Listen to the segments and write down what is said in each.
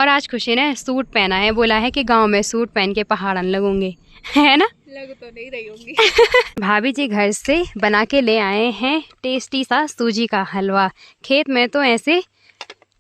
और आज खुशी ने सूट पहना है, बोला है कि गांव में सूट पहन के पहाड़न लगूंगी, है ना? लग तो नहीं रही होंगी। भाभी जी घर से बना के ले आए हैं टेस्टी सा सूजी का हलवा। खेत में तो ऐसे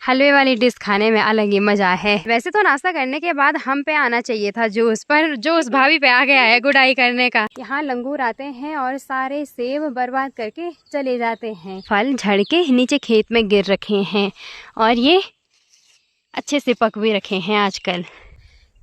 हलवे वाली डिश खाने में अलग ही मजा है। वैसे तो नाश्ता करने के बाद हम पे आना चाहिए था जूस, पर जूस भाभी पे आ गया है गुड़ाई करने का। यहाँ लंगूर आते हैं और सारे सेब बर्बाद करके चले जाते हैं। फल झड़ के नीचे खेत में गिर रखे हैं और ये अच्छे से पक भी रखे हैं आजकल।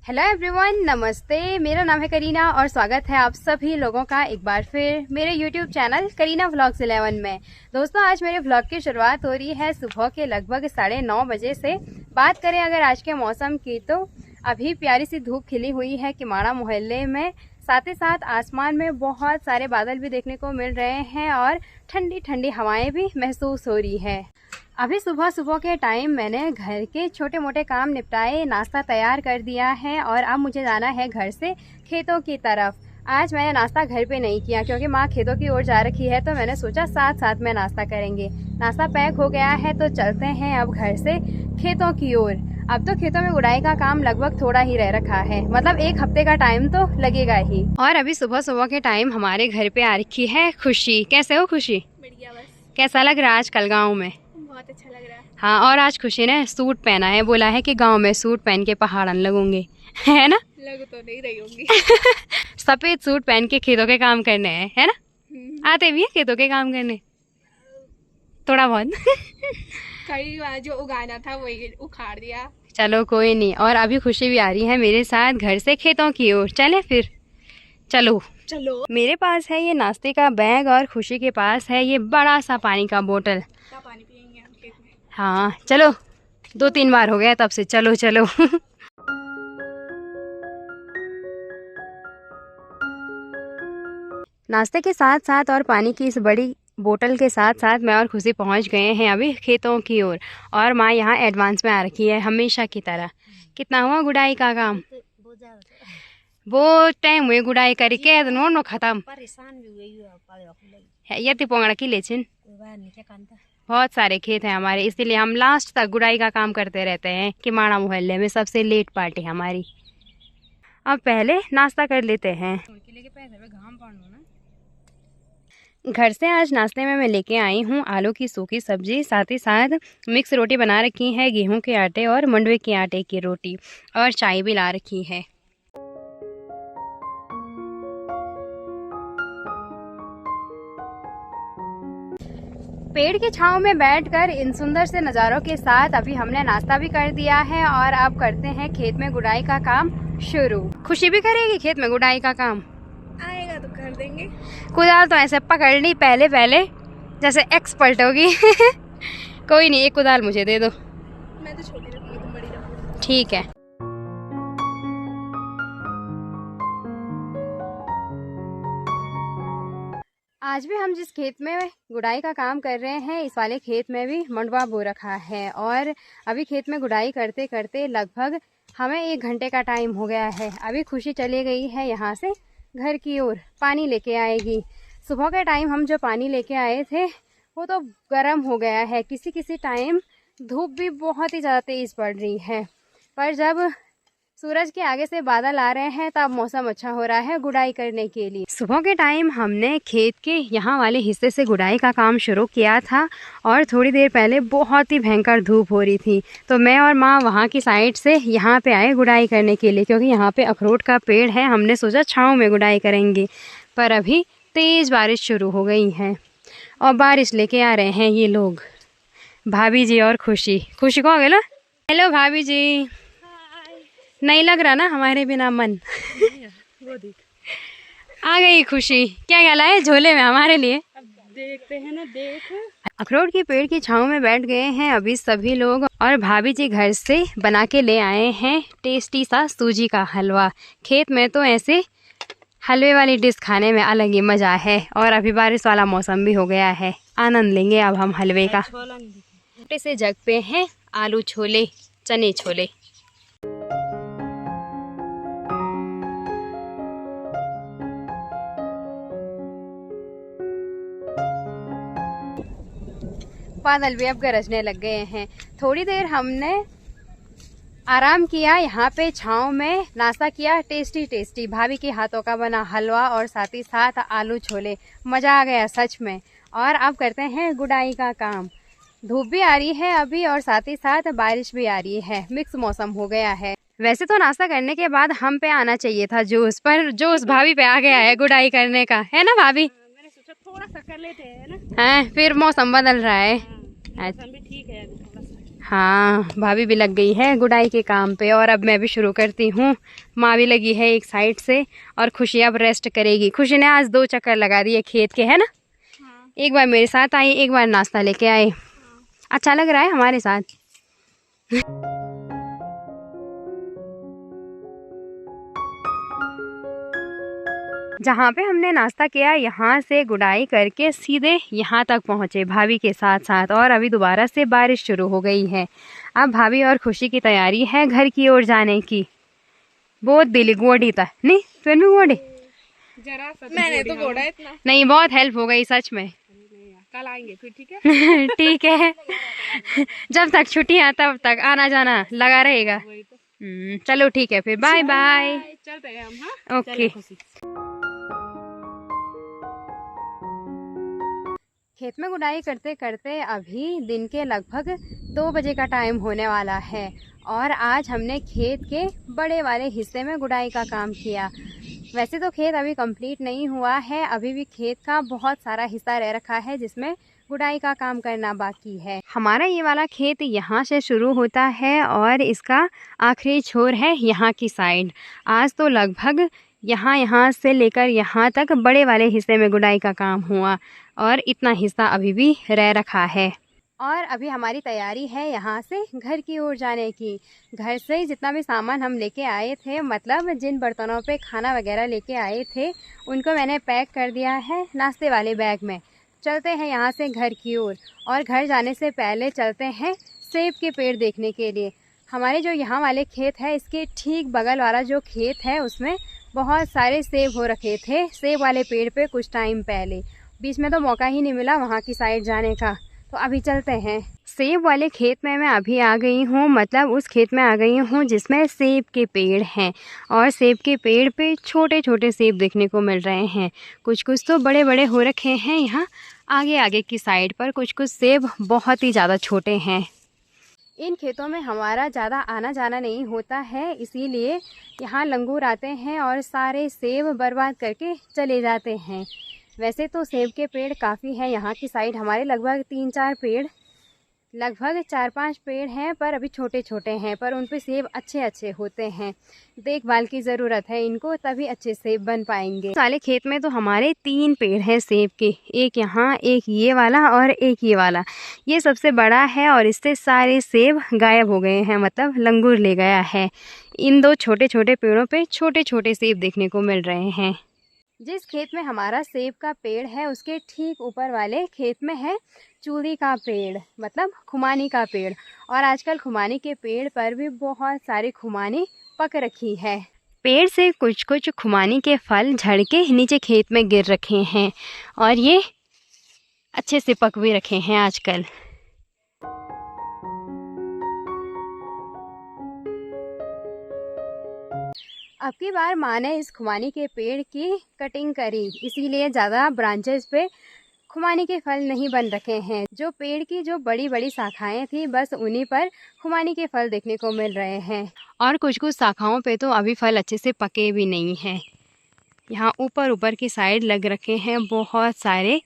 हेलो एवरीवन, नमस्ते। मेरा नाम है करीना और स्वागत है आप सभी लोगों का एक बार फिर मेरे यूट्यूब चैनल करीना व्लॉग्स 11 में। दोस्तों, आज मेरे व्लॉग की शुरुआत हो रही है सुबह के लगभग 9:30 बजे से। बात करें अगर आज के मौसम की, तो अभी प्यारी सी धूप खिली हुई है किमाड़ा मोहल्ले में। साथ ही साथ आसमान में बहुत सारे बादल भी देखने को मिल रहे हैं और ठंडी ठंडी हवाएं भी महसूस हो रही है। अभी सुबह सुबह के टाइम मैंने घर के छोटे मोटे काम निपटाए, नाश्ता तैयार कर दिया है और अब मुझे जाना है घर से खेतों की तरफ। आज मैंने नाश्ता घर पे नहीं किया क्योंकि माँ खेतों की ओर जा रखी है, तो मैंने सोचा साथ साथ में नाश्ता करेंगे। नाश्ता पैक हो गया है तो चलते हैं अब घर से खेतों की ओर। अब तो खेतों में गुड़ाई का काम लगभग थोड़ा ही रह रखा है, मतलब एक हफ्ते का टाइम तो लगेगा ही। और अभी सुबह सुबह के टाइम हमारे घर पे आ रखी है खुशी। कैसे हो खुशी? बढ़िया, बस। कैसा लग रहा है आजकल गाँव में? बहुत अच्छा लग रहा है। हाँ, और आज खुशी ने सूट पहना है, बोला है कि गांव में सूट पहन के पहाड़न लगूंगी, है ना? लग तो नहीं रही होंगी। सफेद सूट पहन के खेतों के काम करने हैं, है ना? आते भी है खेतों के काम करने थोड़ा बहुत। कई बार जो उगाना था वही उखाड़ दिया। चलो कोई नहीं। और अभी खुशी भी आ रही है मेरे साथ घर से खेतों की ओर। चले फिर? चलो चलो। मेरे पास है ये नाश्ते का बैग और खुशी के पास है ये बड़ा सा पानी का बोतल। पानी पियेंगे हम खेत में। हाँ चलो, 2-3 बार हो गया तब से। चलो चलो। नाश्ते के साथ साथ और पानी की इस बड़ी बोतल के साथ साथ मैं और खुशी पहुंच गए हैं अभी खेतों की ओर। और माँ यहाँ एडवांस में आ रखी है हमेशा की तरह। कितना हुआ गुड़ाई का काम? वो टाइम हुए गुड़ाई करके नो खत्म। परेशान भी हुई ये पोंगड़ा की लेचिन बहुत सारे खेत हैं हमारे, इसीलिए हम लास्ट तक गुड़ाई का काम करते रहते हैं। किमाड़ा मोहल्ले में सबसे लेट पार्टी हमारी। अब पहले नाश्ता कर लेते हैं। घर से आज नाश्ते में मैं लेके आई हूँ आलू की सूखी सब्जी, साथ ही साथ मिक्स रोटी बना रखी है गेहूं के आटे और मंडवे के आटे की रोटी, और चाय भी ला रखी है। पेड़ की छांव में बैठकर इन सुंदर से नज़ारों के साथ अभी हमने नाश्ता भी कर दिया है और अब करते हैं खेत में गुड़ाई का काम शुरू। खुशी भी करेगी खेत में गुड़ाई का काम? आएगा तो कर देंगे। कुदाल तो ऐसे पकड़ ली पहले पहले जैसे एक्सपर्ट होगी। कोई नहीं, एक कुदाल मुझे दे दो। मैं तो छोटी रखूंगी, तुम बड़ी रखो। ठीक है। आज भी हम जिस खेत में गुड़ाई का काम कर रहे हैं, इस वाले खेत में भी मंडवा बो रखा है और अभी खेत में गुड़ाई करते करते लगभग हमें 1 घंटे का टाइम हो गया है। अभी खुशी चली गई है यहाँ से घर की ओर, पानी लेके आएगी। सुबह के टाइम हम जो पानी लेके आए थे वो तो गर्म हो गया है। किसी किसी टाइम धूप भी बहुत ही ज़्यादा तेज़ पड़ रही है, पर जब सूरज के आगे से बादल आ रहे हैं तब मौसम अच्छा हो रहा है गुड़ाई करने के लिए। सुबह के टाइम हमने खेत के यहाँ वाले हिस्से से गुड़ाई का काम शुरू किया था और थोड़ी देर पहले बहुत ही भयंकर धूप हो रही थी, तो मैं और माँ वहाँ की साइड से यहाँ पे आए गुड़ाई करने के लिए, क्योंकि यहाँ पे अखरोट का पेड़ है। हमने सोचा छाँव में गुड़ाई करेंगे, पर अभी तेज़ बारिश शुरू हो गई है और बारिश लेके आ रहे हैं ये लोग, भाभी जी और खुशी। खुशी को गए? हेलो भाभी जी। नहीं लग रहा ना हमारे बिना मन? वो देख आ गई खुशी। क्या क्या लाए झोले में हमारे लिए? अब देखते हैं ना, देख। अखरोट के पेड़ की छांव में बैठ गए हैं अभी सभी लोग और भाभी जी घर से बना के ले आए हैं टेस्टी सा सूजी का हलवा। खेत में तो ऐसे हलवे वाली डिश खाने में अलग ही मज़ा है और अभी बारिश वाला मौसम भी हो गया है। आनंद लेंगे अब हम हलवे का। छोटे से जग पे हैं आलू छोले, चने छोले। बादल भी अब गरजने लग गए हैं। थोड़ी देर हमने आराम किया यहाँ पे छाँव में, नाश्ता किया टेस्टी टेस्टी भाभी के हाथों का बना हलवा और साथ ही साथ आलू छोले। मज़ा आ गया सच में। और अब करते हैं गुडाई का काम। धूप भी आ रही है अभी और साथ ही साथ बारिश भी आ रही है, मिक्स मौसम हो गया है। वैसे तो नाश्ता करने के बाद हम पे आना चाहिए था जूस, पर जूस भाभी पे आ गया है गुडाई करने का, है ना भाभी? मैंने सोचा थोड़ा सा कर लेते हैं ना। हैं, फिर मौसम बदल रहा है। मौसम भी ठीक है अभी थोड़ा सा। हाँ, भाभी भी लग गई है गुडाई के काम पे और अब मैं भी शुरू करती हूँ। माँ भी लगी है एक साइड से और खुशी अब रेस्ट करेगी। खुशी ने आज 2 चक्कर लगा दिए खेत के, है ना? हाँ। एक बार मेरे साथ आई, एक बार नाश्ता लेके आए। अच्छा लग रहा है हमारे साथ। जहाँ पे हमने नाश्ता किया यहाँ से गुडाई करके सीधे यहाँ तक पहुँचे भाभी के साथ साथ, और अभी दोबारा से बारिश शुरू हो गई है। अब भाभी और खुशी की तैयारी है घर की ओर जाने की। बहुत दिली गोड़ी था नहीं, फिर भी गोड़ी जरा सा मैंने तो घोड़ा इतना नहीं, बहुत हेल्प हो गई सच में। कल आएंगे फिर, ठीक है? ठीक है। जब तक छुट्टियाँ तब तक आना जाना लगा रहेगा। वही तो। चलो ठीक है फिर, बाय बाय। चलते हैं हम। हाँ, ओके। खेत में गुडाई करते करते अभी दिन के लगभग 2 बजे का टाइम होने वाला है और आज हमने खेत के बड़े वाले हिस्से में गुडाई का काम किया। वैसे तो खेत अभी कंप्लीट नहीं हुआ है, अभी भी खेत का बहुत सारा हिस्सा रह रखा है जिसमें गुडाई का काम करना बाकी है। हमारा ये वाला खेत यहाँ से शुरू होता है और इसका आखिरी छोर है यहाँ की साइड। आज तो लगभग यहाँ से लेकर यहाँ तक बड़े वाले हिस्से में गुडाई का काम हुआ और इतना हिस्सा अभी भी रह रखा है। और अभी हमारी तैयारी है यहाँ से घर की ओर जाने की। घर से जितना भी सामान हम लेके आए थे, मतलब जिन बर्तनों पे खाना वगैरह लेके आए थे, उनको मैंने पैक कर दिया है नाश्ते वाले बैग में। चलते हैं यहाँ से घर की ओर और घर जाने से पहले चलते हैं सेब के पेड़ देखने के लिए। हमारे जो यहाँ वाले खेत है, इसके ठीक बगल वाला जो खेत है उसमें बहुत सारे सेब हो रखे थे सेब वाले पेड़ पे कुछ टाइम पहले। बीच में तो मौका ही नहीं मिला वहाँ की साइड जाने का, तो अभी चलते हैं। सेब वाले खेत में मैं अभी आ गई हूँ, मतलब उस खेत में आ गई हूँ जिसमें सेब के पेड़ हैं और सेब के पेड़ पे छोटे छोटे सेब देखने को मिल रहे हैं। कुछ कुछ तो बड़े बड़े हो रखे हैं यहाँ आगे आगे की साइड पर, कुछ कुछ सेब बहुत ही ज़्यादा छोटे हैं। इन खेतों में हमारा ज़्यादा आना जाना नहीं होता है, इसीलिए यहाँ लंगूर आते हैं और सारे सेब बर्बाद करके चले जाते हैं। वैसे तो सेब के पेड़ काफ़ी हैं यहाँ की साइड, हमारे लगभग 3-4 पेड़, लगभग 4-5 पेड़ हैं, पर अभी छोटे छोटे हैं, पर उन पे सेब अच्छे अच्छे होते हैं। देखभाल की ज़रूरत है इनको, तभी अच्छे सेब बन पाएंगे। साले खेत में तो हमारे 3 पेड़ हैं सेब के, एक यहाँ, एक ये वाला और एक ये वाला। ये सबसे बड़ा है और इससे सारे सेब गायब हो गए हैं, मतलब लंगूर ले गया है। इन 2 छोटे छोटे पेड़ों पे छोटे छोटे सेब देखने को मिल रहे हैं। जिस खेत में हमारा सेब का पेड़ है उसके ठीक ऊपर वाले खेत में है चूड़ी का पेड़, मतलब खुमानी का पेड़। और आजकल खुमानी के पेड़ पर भी बहुत सारी खुमानी पक रखी है। पेड़ से कुछ कुछ खुमानी के फल झड़ के नीचे खेत में गिर रखे हैं और ये अच्छे से पक भी रखे हैं आजकल। अब की बार माँ ने इस खुमानी के पेड़ की कटिंग करी, इसीलिए ज़्यादा ब्रांचेस पे खुमानी के फल नहीं बन रखे हैं। जो पेड़ की जो बड़ी बड़ी शाखाएं थी, बस उन्हीं पर खुमानी के फल देखने को मिल रहे हैं और कुछ कुछ शाखाओं पे तो अभी फल अच्छे से पके भी नहीं हैं। यहाँ ऊपर ऊपर की साइड लग रखे हैं बहुत सारे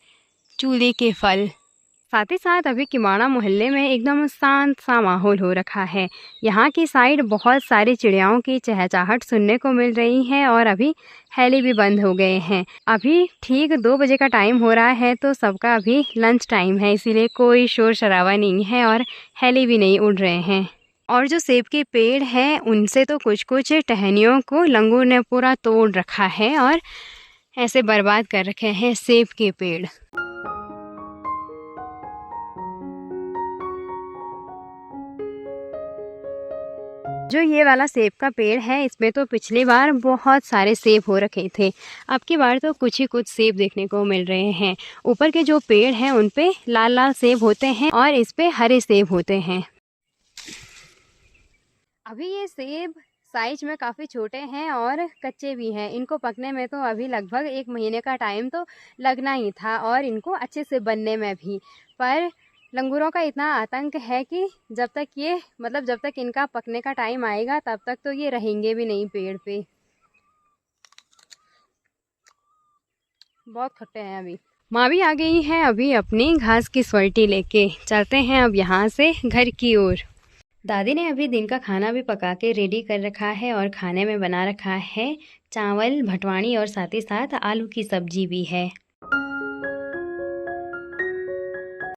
चूल्हे के फल। साथ ही साथ अभी किमाड़ा मोहल्ले में एकदम शांत सा माहौल हो रखा है। यहाँ की साइड बहुत सारी चिड़ियाओं की चहचहाहट सुनने को मिल रही है और अभी हेली भी बंद हो गए हैं। अभी ठीक 2 बजे का टाइम हो रहा है, तो सबका अभी लंच टाइम है, इसीलिए कोई शोर शराबा नहीं है और हेली भी नहीं उड़ रहे हैं। और जो सेब के पेड़ हैं उनसे तो कुछ कुछ टहनियों को लंगूर ने पूरा तोड़ रखा है और ऐसे बर्बाद कर रखे हैं सेब के पेड़। जो ये वाला सेब का पेड़ है, इसमें तो पिछली बार बहुत सारे सेब हो रखे थे, अब की बार तो कुछ ही कुछ सेब देखने को मिल रहे हैं। ऊपर के जो पेड़ हैं उन पे लाल लाल सेब होते हैं और इस पे हरे सेब होते हैं। अभी ये सेब साइज में काफ़ी छोटे हैं और कच्चे भी हैं। इनको पकने में तो अभी लगभग 1 महीने का टाइम तो लगना ही था और इनको अच्छे से बनने में भी। पर लंगूरों का इतना आतंक है कि जब तक इनका पकने का टाइम आएगा तब तक तो ये रहेंगे भी नहीं पेड़ पे। बहुत खट्टे हैं अभी। माँ भी आ गई है अभी अपनी घास की सोल्टी लेके। चलते हैं अब यहाँ से घर की ओर। दादी ने अभी दिन का खाना भी पका के रेडी कर रखा है और खाने में बना रखा है चावल, भटवाणी और साथ ही साथ आलू की सब्जी भी है।